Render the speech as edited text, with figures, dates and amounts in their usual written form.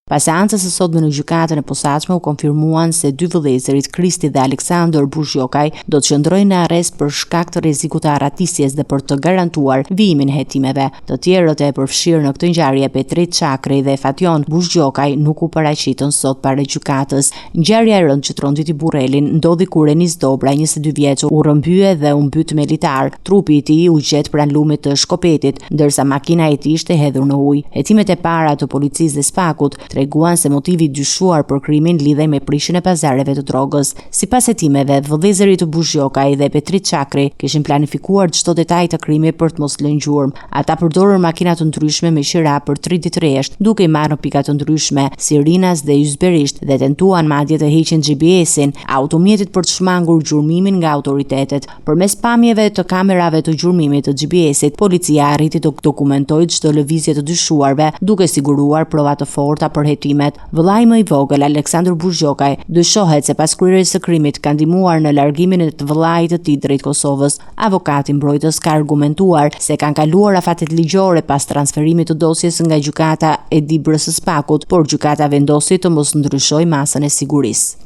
Pas seancës së sotme në gjykatën e posaçme u konfirmuan se dy vëllezërit Kristi dhe Aleksandër Buzhgjokaj do të qëndrojnë në arrest për shkak të rrezikut të arratisjes dhe për të garantuar vijimin e hetimeve. Të tjerët e përfshirë në këtë ngjarje Petrit Çakri dhe Fatjon Buzhgjokaj nuk u paraqitën sot para gjykatës. Ngjarja e rëndë që tronditi Burrelin ndodhi kur Enis Dobra, 22 vjeç, u rrëmbye dhe u mbyt militar. Trupi i tij u gjet pranë lumit të Shkopetit, ndërsa makina e tij ishte hedhur në ujë. Hetimet e para të policisë dhe Spakut treguan se motivi dyshuar për krimin lidhej me prishjen e pazareve të drogës. Sipas hetimeve, vëllezërit të Buzhgjokaj dhe Petrit Çakri kishin planifikuar çdo detaj të krimit për të mos lënë gjurmë. Ata përdorën makina të ndryshme me qira për 3 ditë rresht, duke i marrë në pika të ndryshme, si rinas dhe ysberisht, dhe tentuan madje të heqin GPS-in, automjetit për të shmangur gjurmimin nga autoritetet. Përmes pamjeve të kamerave të gjurmimit të GPS-it, policia arriti të dokumentojë çdo lëvizje të dyshuarve, duke siguruar prova të forta për hetimet. Vëllai më i vogël, Aleksandër Buzhgjokaj, dyshohet se pas kryerjes së krimit ka ndihmuar në largimin e të vëllait të tij drejt Kosovës. Avokati mbrojtës ka argumentuar se kanë kaluar afatet ligjore pas transferimit të dosjes nga gjykata e Dibrës së Spakut, por gjykata vendosi të mos ndryshojë masën e sigurisë.